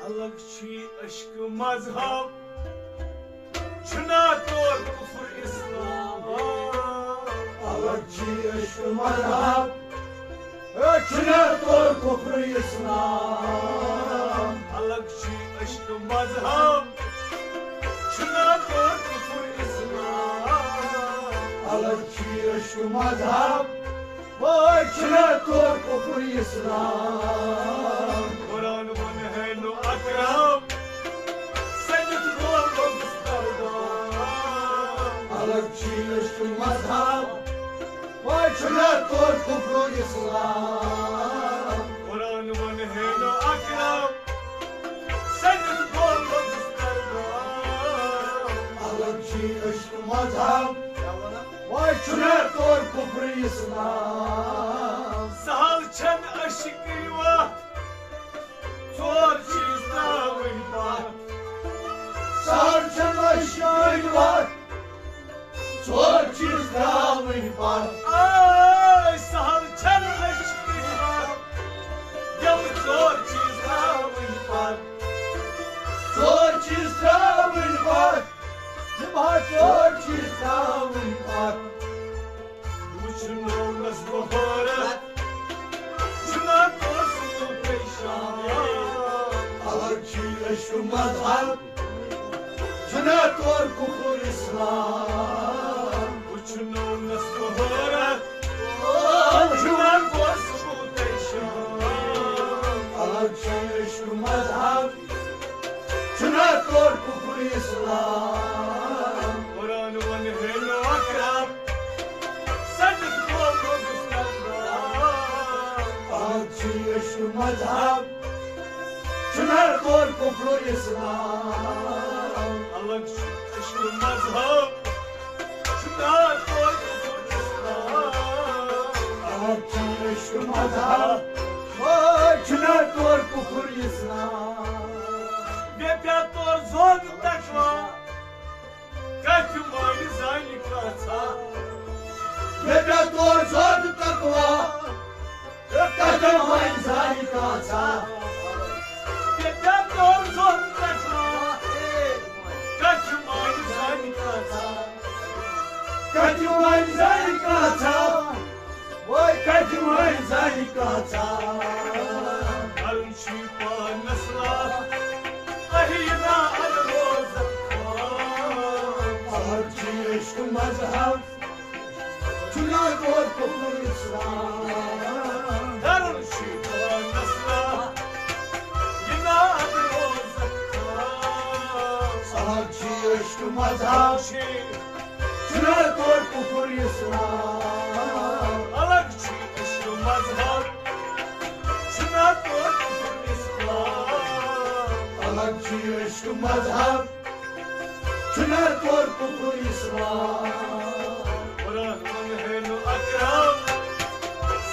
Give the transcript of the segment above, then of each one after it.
अलग छी अश्क मजहब छुना तोर कुफर इस्लाम अलग छी अश्क मजहब छुना तोर कुफर इस्लाम अलग छी अश्क मजहब छुना तोर कुफर इस्लाम अलग छी अश्क मजहब छुना तोर कुफर इस्लाम कुरान वन है नो अकरम सजद बोल अलग छी अश्क मजहब छुना तोर कुफर इस्लाम कुरान वन है नो अकरम सजद बोल अलग छी अश्क मजहब छुना तोर कुफर इस्लाम सहल छन अश्क युवा चोर चीज दावई बात सहल छन अश्क युवा चोर चीज दावई बात आय सहल छन अश्क युवा यम चोर चीज दावई बात चोर चीज दावई बात चोर चीज दावई बात वुचनो नस बहारत छुना तोर सुतो पेशान अलग छी अश्क मजहब छुना तोर कुफर इस्लाम वुचनो नस बहारत छुना तोर सुतो पेशान अलग छी अश्क मजहब छुना तोर कुफर इस्लाम कुरान वन है नो अकरम सजद बोल अलग छी अश्क मजहब छुना तोर कुफर इस्लाम अलग अश्क मजहब छुना तोर कुफर इस्लाम अलग छी अश्क मजहब छुना तोर कुफर इस्लाम बेप्या तोर जोन तकवा कथ माय जानी काथा बेटा तोर जोद तकवा कदम माय जानी काचा बेप्या तोर जोन तकवा कथ माय जानी काथा कदम माय जानी काचा कदम माय जानी काचा अलम शिपा नस्ला अहीना अलरोज अलग छी अश्क मजहब छुना तोर कुफर इस्लाम अलम शिपा नस्ला अहीना अलरोज अलग छी अश्क मजहब छुना तोर कुफर इस्लाम अलग छी अश्क मजहब छुना तोर कुफर इस्लाम अलग छी अश्क मजहब छुना तोर कुफर इस्लाम कुरान वन है नो अकरम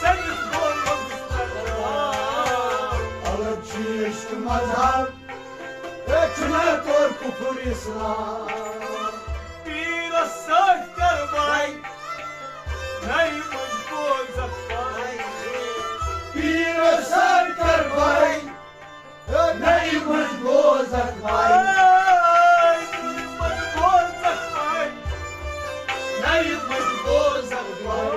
सजद बोल अलग छी अश्क मजहब छुना तोर कुफर इस्लाम पीर साथ करवाई नहीं मुझको जख्माई पीर सर करवाई नहीं मुझको जख्माई मुझको जख्माई नहीं मुझको जख्माई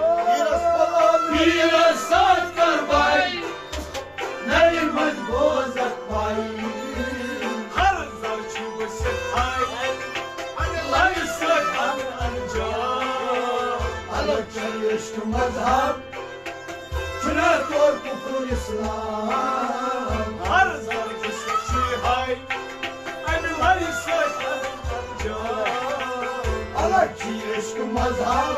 पीर सर करवाई नहीं मुझको जख्माई हर जर्ची बसिखाई अल्लाह से अनजान अलग छी अश्क मजहब छुना तोर कुफर इस्लाम हर जर्ची बसिखाई अल्लाह से अनजान अलग छी अश्क मजहब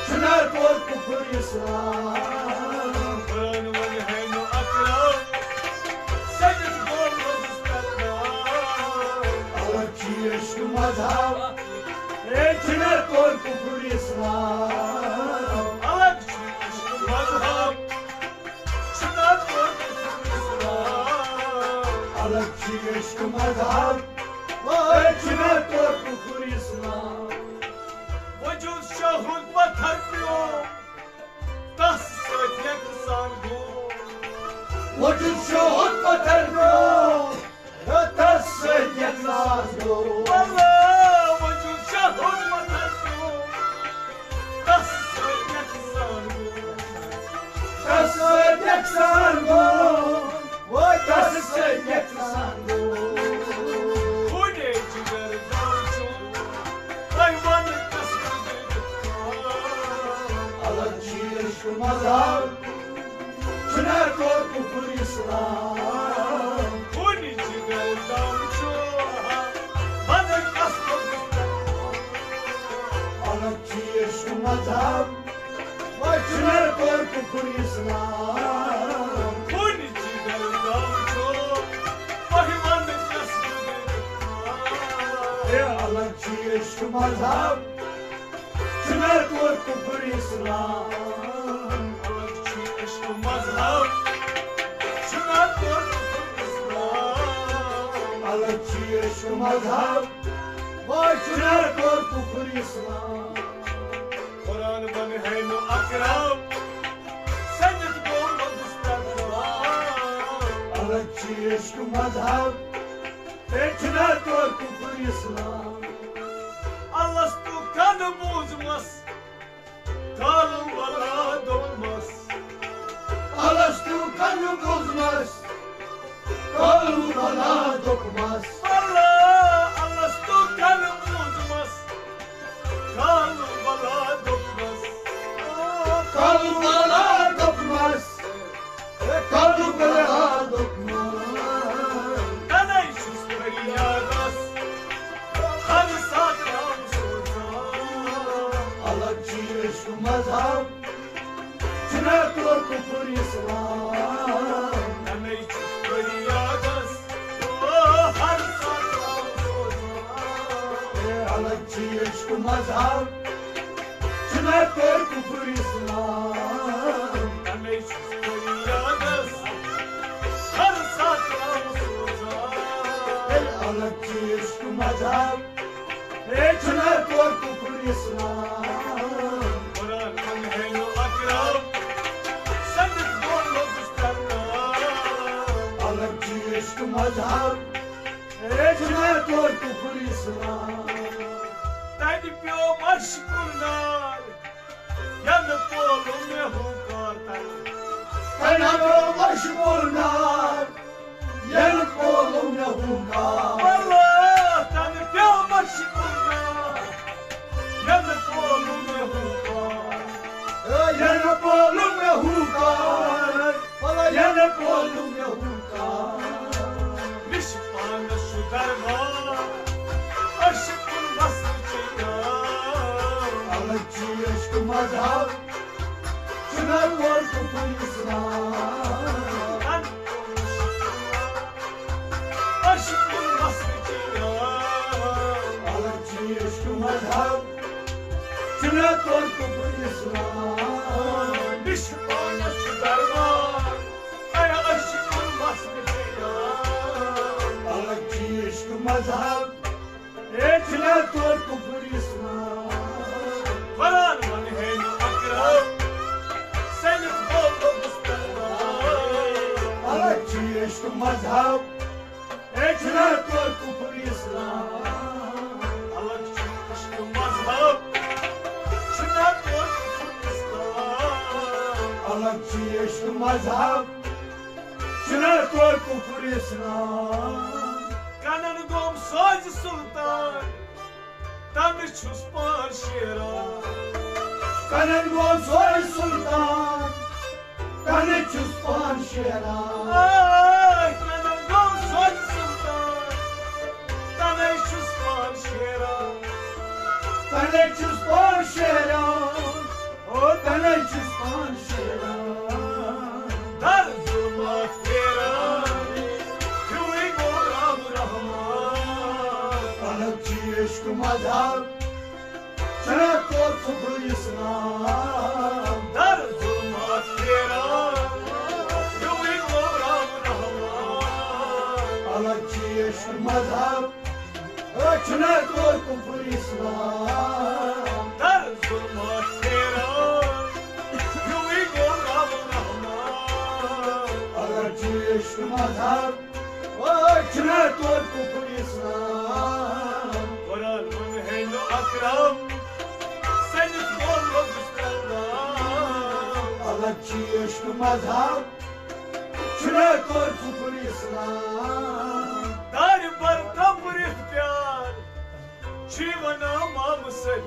छुना तोर कुफर इस्लाम कुरान वन है नो अकरम सजद बोल अलग छी अश्क मजहब छुना तोर कुफर इस्लाम अलग छी अश्क मजहब छुना तोर कुफर इस्लाम अलग छी अश्क मजहब छुना तोर कुफर इस्लाम वजूद शाहुद पत्थर पियो दस सौ एक सान गो वजूद शाहुद पत्थर पियो कुफर इस्लाम खून जिगर दावचो महिमान कसर अलग छी इश्क मजहब चुनर तोर कुफर इस्लाम अलग छी इश्क मजहब चुना तोर इस्लाम अलग छी इश्क मजहब वह चुनर तोर कुफर इस्लाम कुरान बन है नो अकरम सजद को मुस्तक़बाल अलग छी इश्क मजहब चुनर तोर कुफर इस्लाम Allah'stu kanı bozmaz Talım bana dokmaz Alastu kanı bozmaz Kalbu bana dokmaz Allah'stu kanı bozmaz Talım bana dokmaz Kalbu bana dokmaz Kalbu bana dokmaz Ana işus feriyadas Hani sakram sozan Alakçı işk mazhab Çınar tor kufur İslam Ana işus feriyadas Hani sakram sozan Alakçı işk mazhab Çınar tor kufur İslam Ana işus feriyadas Hani sakram sozan Alakçı işk mazhab Çınar tor kufur İslam Kur'an manhenu akram Sandık borlu güsterler Alakçı işk mazhab Çınar tor kufur İslam Tadi pyo maşkurnar Yanıp oğlum ne hukartar Kaynağı baş burnar Yanık oğlum ne hukar Allah tadi pyo maşkurnar Yanıp oğlum ne hukar Yanık oğlum ne hukar Yanık oğlum ne hukar Mişpanı şu derman Aşıkın basır çıkar Alakçı işk mazhab Çınar var kufur İslam Ben aşıkın basır çıkar Alakçı işk mazhab Çınar var kufur İslam Mişpanı şu derman Ay aşıkın basır çıkar Alakçı işk mazhab Çınar var kufur İslam Kur'an manhenu akram Senin bollu müstahlar Alakçı işk mazhab Çınar var kufur İslam Allah için aşkı mazhab Çınar dur İslam Alakçı işk mazhab Çınar var kufur İslam Kanan gom saz sultan Tanrı çuspar şera Kanan gol soy sultan Kanı çuspan şera Ay kanan gom saz sultan Tanrı çuspar şera Kanı çuspan şera O kanı çuspan şera Dar zulmat vera Hüvi goram rahman Alakçı işk mazhab Çınar var kufur İslam Dar zulmat vera Hüvi goram rahman Alakçı işk mazhab Çınar var kufur İslam Dar zulmat vera Hüvi goram rahman Alakçı işk mazhab Çınar var kufur İslam Kur'an manhenu akram Senin bollu güsterler Alakçı işk mazhab Çınar var kufur İslam Dar bar kabr ihtiyar Çivana mamsel